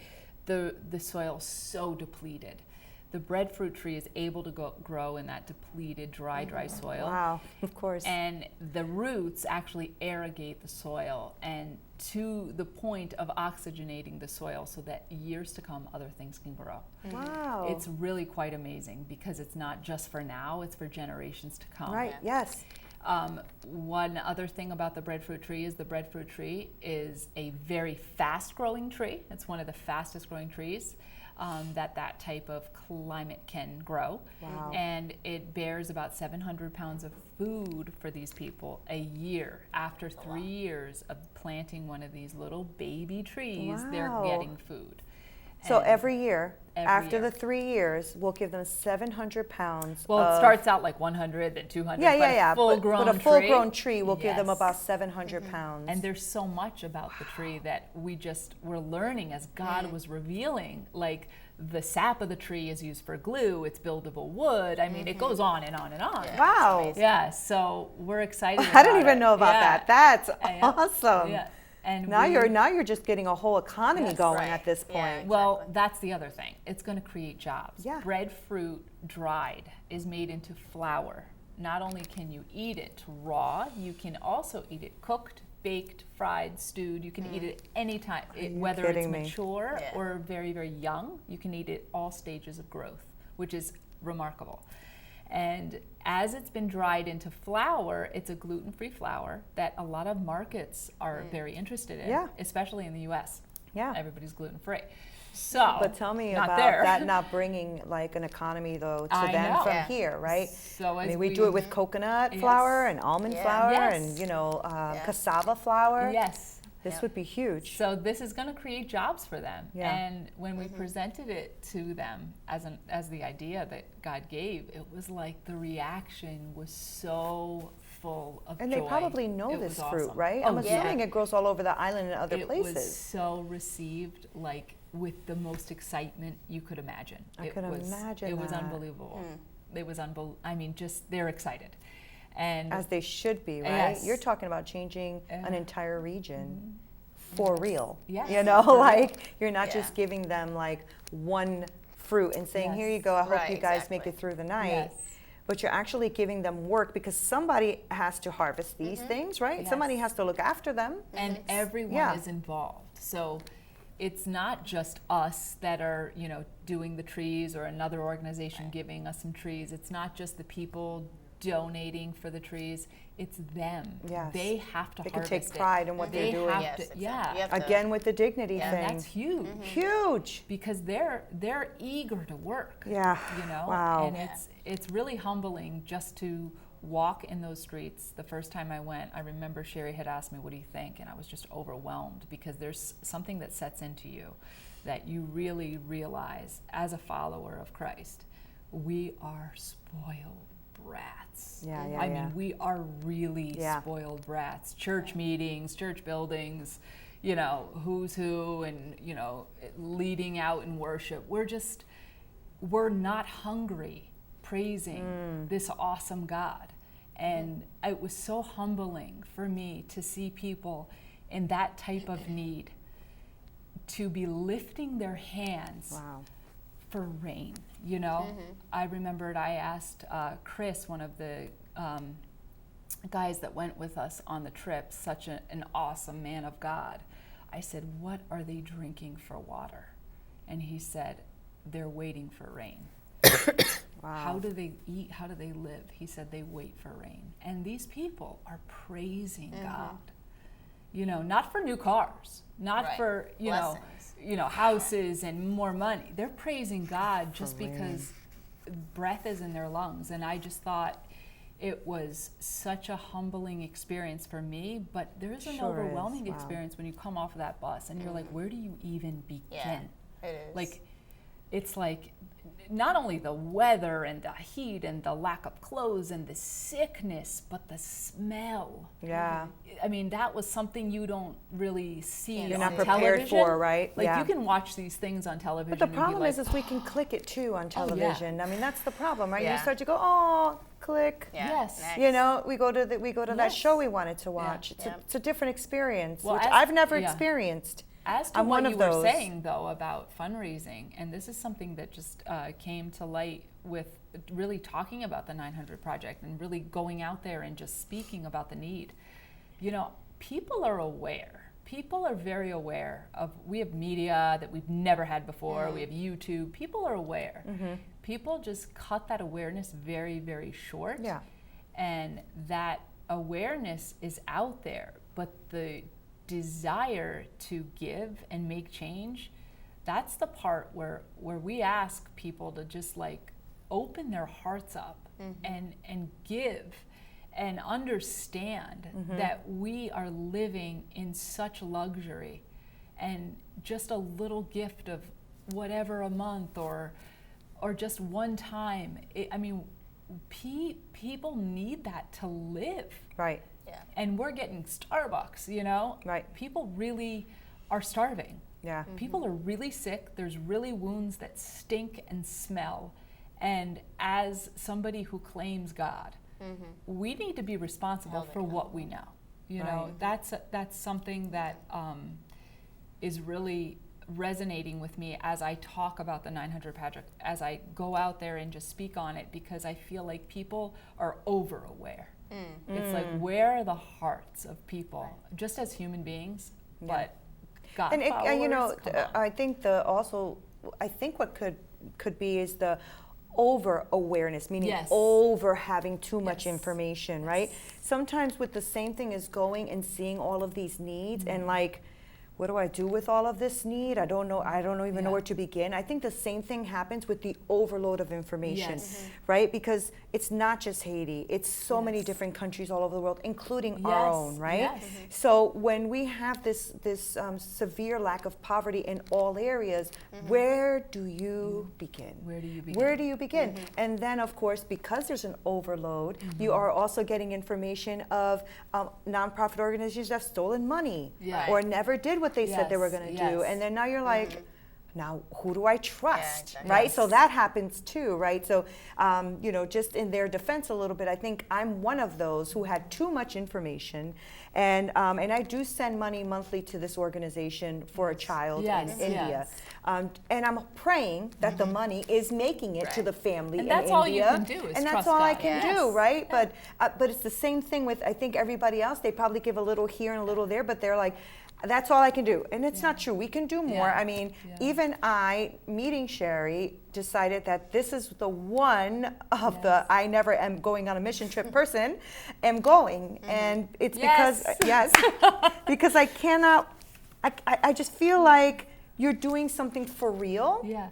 the soil's so depleted the breadfruit tree is able to grow in that depleted, dry soil. Wow, of course. And the roots actually irrigate the soil, and to the point of oxygenating the soil so that years to come other things can grow. Wow. It's really quite amazing because it's not just for now, it's for generations to come. Right, yes. One other thing about the breadfruit tree is the breadfruit tree is a very fast growing tree. It's one of the fastest growing trees that type of climate can grow. Wow. And it bears about 700 pounds of food for these people a year. After 3 years of planting one of these little baby trees, they're Wow. getting food. So And every year, after year. the 3 years, we'll give them 700 pounds. Well, of, it starts out like 100, then 200. Yeah, but yeah, yeah. A full-grown but a full-grown tree will give them yes. about 700 pounds. And there's so much about the tree that we're learning as God was revealing. Like the sap of the tree is used for glue, it's buildable wood. I mean, it goes on and on and on. Yeah. Wow. Yeah, so we're excited I didn't about even it. know about Yeah. that. That's Yeah. awesome. Yeah. And Now we- you're just getting a whole economy going Right. at this Yeah. point. Well, Exactly. that's the other thing. It's going to create jobs. Yeah. Breadfruit dried is made into flour. Not only can you eat it raw, you can also eat it cooked, baked, fried, stewed. You can eat it anytime, whether it's kidding me? mature Yeah. or very, very young. You can eat it all stages of growth, which is remarkable. And as it's been dried into flour, it's a gluten-free flour that a lot of markets are very interested in, Yeah. especially in the U.S. Yeah. Everybody's gluten-free. So, But tell me not about there. that not bringing like an economy though to I them know. from Yeah. here, right? So I as mean, we do it with coconut Yes. flour and almond Yeah. flour Yes. and cassava flour. Yes. This Yep. would be huge. So this is going to create jobs for them. Yeah. And when we presented it to them as the idea that God gave, it was like the reaction was so full of And joy. they probably know It this was fruit, awesome. right? Oh, I'm yeah. assuming it grows all over the island and other It places. was so received like with the most excitement you could imagine. I could imagine It was that. unbelievable. It was I mean, just they're excited. And As they should be, right? Yes. You're talking about changing an entire region for real. Yes. You know, For real. like you're not Yeah. just giving them like one fruit and saying, here you Yes. go, I hope Right, you guys exactly. make it through the night. Yes. But you're actually giving them work because somebody has to harvest these things, right? Yes. Somebody has to look after them. and everyone Yeah. is involved. So it's not just us that are, doing the trees or another organization giving us some trees. It's not just the people donating for the trees. It's them. Yes. They have to They can harvest take pride in what They they're doing. have Yes, to, exactly. yeah. You have to- Again with the dignity Yeah. thing. That's huge. Huge. Because they're eager to work. Yeah. Wow. And it's really humbling just to walk in those streets. The first time I went, I remember Sherry had asked me, what do you think? And I was just overwhelmed because there's something that sets into you that you really realize as a follower of Christ, we are spoiled brats. Yeah, yeah, I yeah. mean, we are really Yeah. spoiled brats. Church meetings, church buildings, who's who, and, leading out in worship. We're not hungry praising this awesome God. And it was so humbling for me to see people in that type of need to be lifting their hands Wow. for rain, I remembered I asked Chris, one of the guys that went with us on the trip, such an awesome man of God. I said, what are they drinking for water? And he said, they're waiting for rain. Wow. How do they eat? How do they live? He said they wait for rain. And these people are praising God. Not for new cars, not Right. for, Blessings. houses and more money. They're praising God just because breath is in their lungs. And I just thought it was such a humbling experience for me, but there is an Sure is. overwhelming Wow. experience when you come off of that bus and you're like, where do you even begin? Yeah, it is. Like, it's like not only the weather and the heat and the lack of clothes and the sickness, but the smell. Yeah. I mean, that was something you don't really see You're on not prepared television. for, right? Like, Yeah. you can watch these things on television. But the and be problem like, is we can click it too on Oh, yeah. television. I mean, that's the problem, right? You Yeah. start to go, oh, click. Yeah, Yes. next. We go to that Yes. show we wanted to watch. Yeah. It's a different experience, Well, which as- I've never yeah. experienced. As to I'm what one you of were those. saying, though, about fundraising, and this is something that just came to light with really talking about the 900 Project and really going out there and just speaking about the need. You know, people are aware. People are very aware of, we have media that we've never had before, we have YouTube, people are aware. People just cut that awareness very, very short. Yeah. And that awareness is out there, but the desire to give and make change, that's the part where we ask people to just like open their hearts up and give and understand that we are living in such luxury, and just a little gift of whatever a month or just one time, people need that to live. Right. Yeah. And we're getting Starbucks, you know? Right. People really are starving. Yeah. People are really sick. There's really wounds that stink and smell. And as somebody who claims God, we need to be responsible for what we know. You know, that's something that is really resonating with me as I talk about the 900 Project, as I go out there and just speak on it, because I feel like people are over aware. It's like, where are the hearts of people, just as human beings, but God And followers? you know, Come on. I think I think what could be is the over awareness, meaning Yes. over having too much Yes. information, right? Sometimes with the same thing as going and seeing all of these needs and like, what do I do with all of this need? I don't know even know where to begin. I think the same thing happens with the overload of information, Yes. right? Because it's not just Haiti, it's so many different countries all over the world, including our Yes, own, right? yes. So when we have this severe lack of poverty in all areas, where do you begin? Where do you begin? Where do you begin? And then, of course, because there's an overload, you are also getting information of nonprofit organizations that have stolen money Yeah. or never did what they said they were Yes, going to yes. do. And then now you're like, now who do I trust, exactly. right? Yes. So that happens too, right? So, you know, just in their defense a little bit, I think I'm one of those who had too much information. And I do send money monthly to this organization for a child Yes, in India. yes. And I'm praying that the money is making it to the family And in that's India. all you can do is and that's trust all I God. can Yes. do, right? But it's the same thing with, I think, everybody else. They probably give a little here and a little there, but they're like, that's all I can do. And it's not true. We can do more. Yeah. I mean, Yeah. even I, meeting Sherry, decided that this is the one of the I never am going on a mission trip person am going. And it's Yes. because I cannot, I just feel like you're doing something for real. Yeah.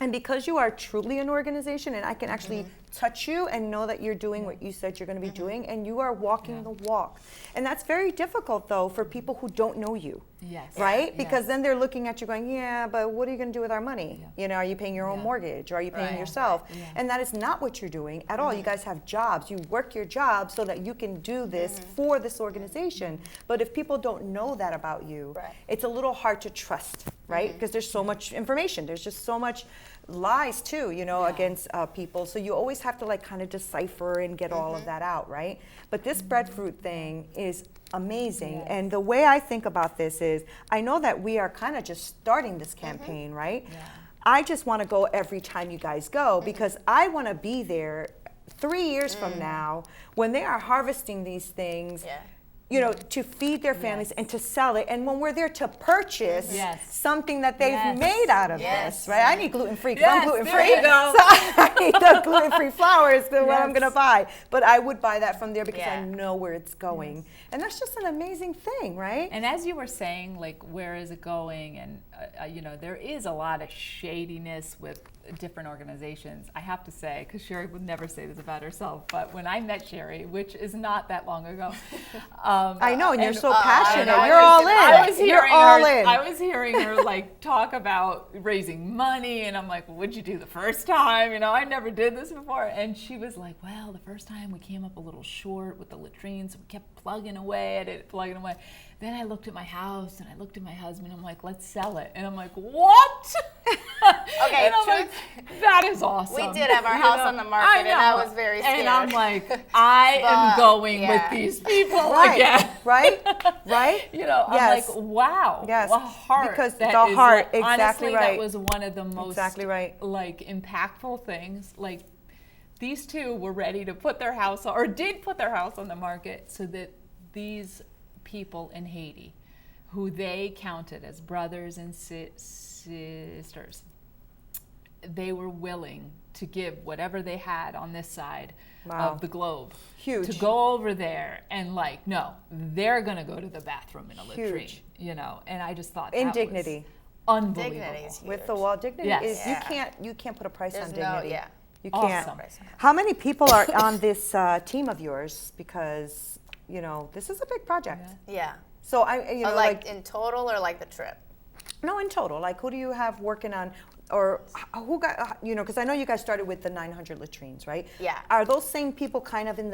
And because you are truly an organization and I can actually touch you and know that you're doing what you said you're going to be doing and you are walking the walk. And that's very difficult though for people who don't know you. Yes. Right? Because Yes. then they're looking at you going, yeah, but what are you going to do with our money? Yeah. You know, are you paying your own Yeah. mortgage? Or are you paying Right. yourself? Yeah. And that is not what you're doing at all. You guys have jobs. You work your job so that you can do this for this organization. But if people don't know that about you, Right. it's a little hard to trust, right? Because there's so much information. There's just so much lies too, you know, against people. So you always have to like kind of decipher and get all of that out, right? But this breadfruit thing is amazing. Yes. And the way I think about this is, I know that we are kind of just starting this campaign, right? Yeah. I just want to go every time you guys go because I want to be there 3 years from now when they are harvesting these things. Yeah. You know, to feed their families and to sell it, and when we're there to purchase Yes. something that they've Yes. made out of Yes. this, right? I need gluten-free because I'm Yes, gluten-free, there you go. so I need the gluten-free flour is what I'm Yes. gonna buy. But I would buy that from there because I Yeah. know where it's going, and that's just an amazing thing, right? And as you were saying, like, where is it going? And, you know, there is a lot of shadiness with different organizations. I have to say, because Sherry would never say this about herself, but when I met Sherry, which is not that long ago. I know, and you're so I passionate. know, You're all in. I was You're hearing all her, in. I was hearing her like talk about raising money, and I'm like, well, what'd you do the first time? You know, I never did this before. And she was like, well, the first time we came up a little short with the latrines, so we kept plugging away at it, plugging away. Then I looked at my house and I looked at my husband. I'm like, let's sell it. And I'm like, what? Okay, and I'm like, that is awesome. We did have our house on the market, and I was very scared. And I'm like, I am going yeah. with these people Right, again. right, right. Yes. I'm like, wow. Yes. The heart. Because that the is heart, what- exactly honestly, right. that was one of the most Exactly right. like impactful things. Like these two were ready to put their house or did put their house on the market so that these people in Haiti, who they counted as brothers and sisters, they were willing to give whatever they had on this side Wow. of the globe Huge. to go over there and like, no, they're gonna go to the bathroom in a latrine, Huge. you know. And I just thought In that dignity. was unbelievable. Dignity is huge. With the wall, dignity Yes. is Yeah. you can't put a price There's on no, dignity. yeah. You can't. Awesome. How many people are on this team of yours? Because this is a big project. Yeah. So I like in total or like the trip? no, in total, like who do you have working on, or who got because I know you guys started with the 900 latrines, right? Yeah. Are those same people kind of in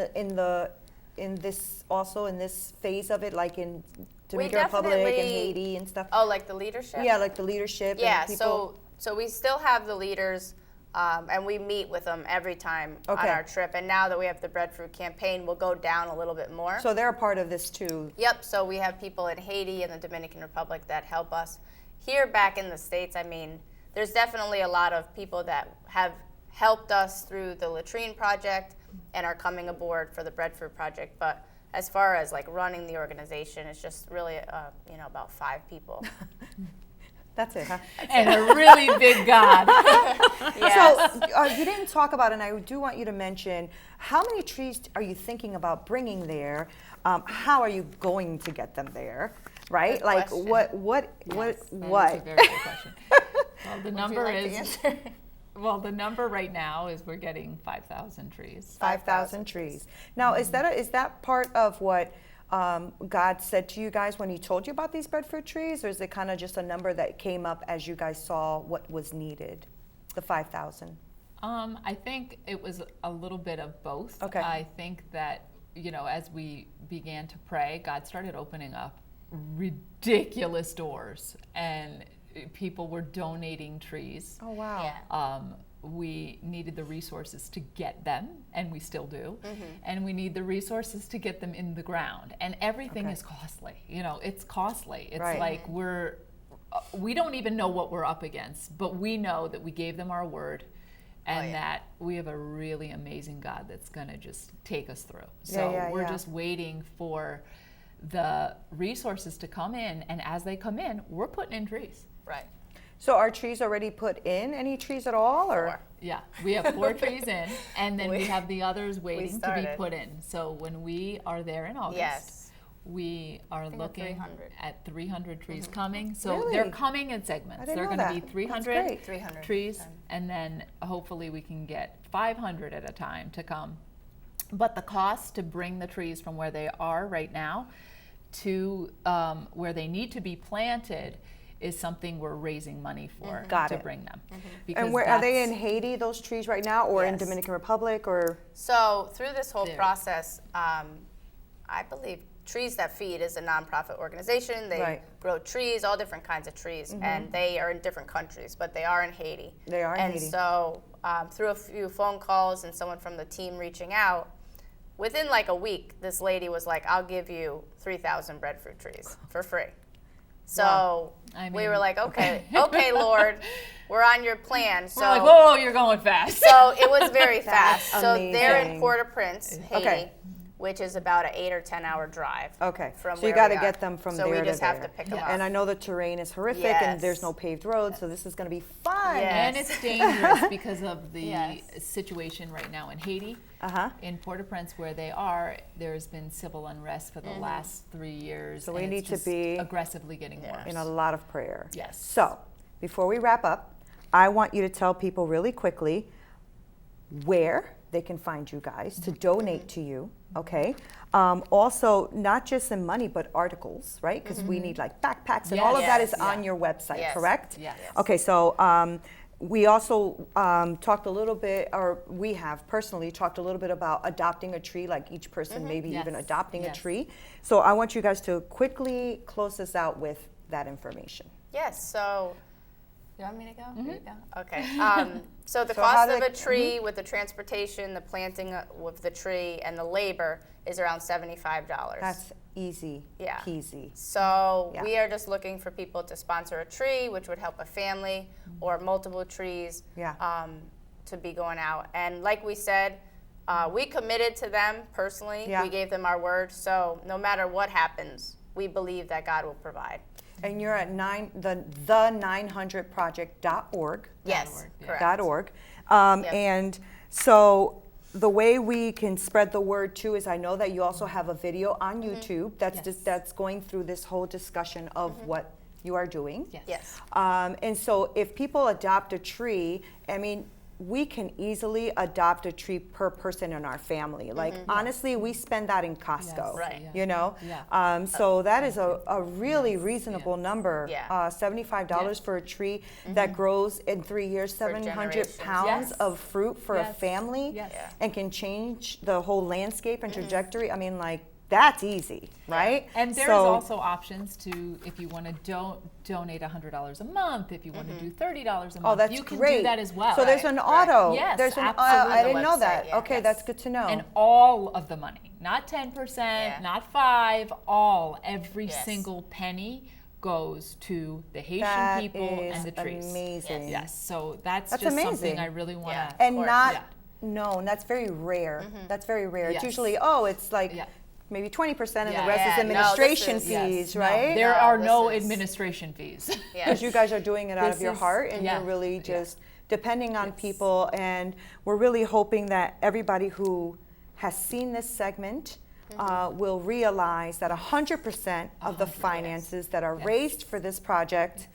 this also in this phase of it, like in Dominican Republic and definitely- Haiti and stuff? Oh, like the leadership? Yeah, like the leadership. Yeah, and people. so we still have the leaders, and we meet with them every time on Okay. our trip. And now that we have the breadfruit campaign, we'll go down a little bit more. So they're a part of this too. Yep, so we have people in Haiti and the Dominican Republic that help us. Here back in the States, I mean, there's definitely a lot of people that have helped us through the latrine project and are coming aboard for the breadfruit project. But as far as like running the organization, it's just really, about 5 people. That's it, huh? And a really big God. Yes. So you didn't talk about, and I do want you to mention, how many trees are you thinking about bringing there? How are you going to get them there? Right? Good Like question. what? That is a very good question. Well, the number like to is answer? well, the number right now is we're getting 5,000 trees. 5,000 trees. Now, is that part of what God said to you guys when He told you about these breadfruit trees, or is it kind of just a number that came up as you guys saw what was needed? The 5,000. I think it was a little bit of both. Okay. I think that, as we began to pray, God started opening up ridiculous doors, and people were donating trees. Oh wow. Yeah. We needed the resources to get them, and we still do. Mm-hmm. And we need the resources to get them in the ground. And everything Okay. is costly. It's costly. It's Right. like we don't even know what we're up against, but we know that we gave them our word, and that we have a really amazing God that's going to just take us through. So we're just waiting for the resources to come in, and as they come in, we're putting in trees. Right. So are trees already put in? Any trees at all, or? 4. Yeah, we have 4 trees in, and then we have the others waiting to be started. put in. So when we are there in August, Yes. we are think of looking 300. at 300 trees coming. So Really? they're coming in segments. I didn't They're know going to that. be That's 300, great. 300. trees, and then hopefully we can get 500 at a time to come. But the cost to bring the trees from where they are right now to where they need to be planted is something we're raising money for Got to it. bring them. And where are they in that's- Haiti? Those trees right now, or in Yes. Dominican Republic, or? So through this whole There. process, I believe Trees That Feed is a nonprofit organization. They Right. grow trees, all different kinds of trees, and they are in different countries, but they are in Haiti. They are in and Haiti. so through a few phone calls and someone from the team reaching out, within like a week, this lady was like, "I'll give you 3,000 breadfruit trees for free." So I we mean- were like, "Okay, okay, Lord, we're on your plan." So We're like, whoa, you're going fast. so it was very fast. So they're amazing. in Port-au-Prince, Haiti, Okay. which is about an 8 or 10 hour drive. Okay, From so you where got to we get are. them from so there we just to have there. to pick them up. And I know the terrain is horrific, and there's Yes. no paved roads, so this is going to be fun. Yes. And it's dangerous because of the Yes. situation right now in Haiti. Uh-huh. In Port-au-Prince, where they are, there's been civil unrest for the last 3 years. So we and need it's to just be aggressively getting worse. In a lot of prayer. Yes. So, before we wrap up, I want you to tell people really quickly where they can find you guys to donate to you, okay? Also, not just in money, but articles, right? Because we need like backpacks and all of that is Yes. on your website, Yes. correct? Yes. Okay, so we also talked a little bit, or we have personally talked a little bit about adopting a tree, like each person maybe even Yes. adopting a Yes. tree. So I want you guys to quickly close this out with that information. Yes, so, you want me to go? Mm-hmm. You go? Okay. So the So how cost of they- a tree with the transportation, the planting with the tree, and the labor is around $75. That's easy Yeah. peasy. So Yeah. we are just looking for people to sponsor a tree, which would help a family or multiple trees Yeah. to be going out. And like we said, we committed to them personally. Yeah. We gave them our word. So no matter what happens, we believe that God will provide. And you're at the 900project.org. Yes, correct. .org. Yep. And so the way we can spread the word too is, I know that you also have a video on YouTube that's Yes. that's going through this whole discussion of what you are doing. Yes. Yes. And so if people adopt a tree, I mean, we can easily adopt a tree per person in our family. Like, honestly, we spend that in Costco, Yes, Right. yeah. you know? Yeah. So that is a really reasonable number. Yeah. $75 for a tree that grows in 3 years, 700 generations. pounds Yes. of fruit for a Yes. family Yes. Yeah. and can change the whole landscape and trajectory. I mean, like, that's easy, right? And there's So- also options to, if you want to donate $100 a month, if you want to do $30 a month, Oh, that's you can great. do that as well. So there's an auto. Yes, There's an. absolutely. I didn't know Website, that. yeah. Okay, Yes. that's good to know. And all of the money, not 10%, Yeah. not 5, all, every Yes. single penny goes to the Haitian That people is and the trees. amazing. Yes, so that's That's just amazing. something I really want Yeah. to. And course. not Yeah. known. That's very rare. That's very rare. It's Yes. usually, it's like Yeah. maybe 20% and Yeah. the rest Yeah, is no, this administration is- fees, No, right? there No, are this no is- administration fees. Because you guys are doing it out This of your is- heart and yeah, you're really yeah. just depending on people. And we're really hoping that everybody who has seen this segment will realize that 100% of the finances that are Yes. raised for this project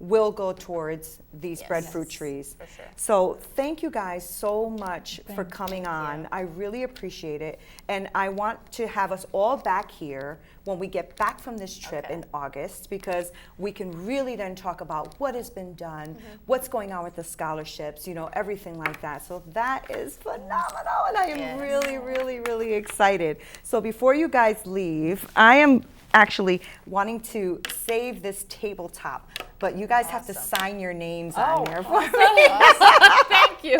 will go towards these Yes. breadfruit Yes, trees. for sure. So thank you guys so much for Thank coming you. on. I really appreciate it. And I want to have us all back here when we get back from this trip Okay. in August, because we can really then talk about what has been done, what's going on with the scholarships, everything like that. So that is phenomenal, and I am Yes. really, really, really excited. So before you guys leave, I am actually wanting to save this tabletop, but you guys have to sign your names on there for me. Thank you.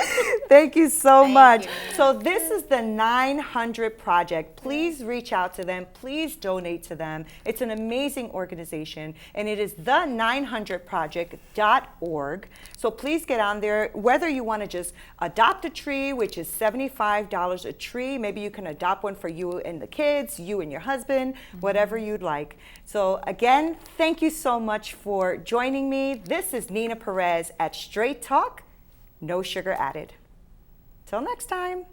Thank you so Thank much. you. So this is the 900 Project. Please reach out to them. Please donate to them. It's an amazing organization, and it is the 900project.org. So please get on there. Whether you want to just adopt a tree, which is $75 a tree, maybe you can adopt one for you and the kids, you and your husband, whatever you'd like. So again, thank you so much for joining me. This is Nina Perez at Straight Talk, no sugar added. Till next time.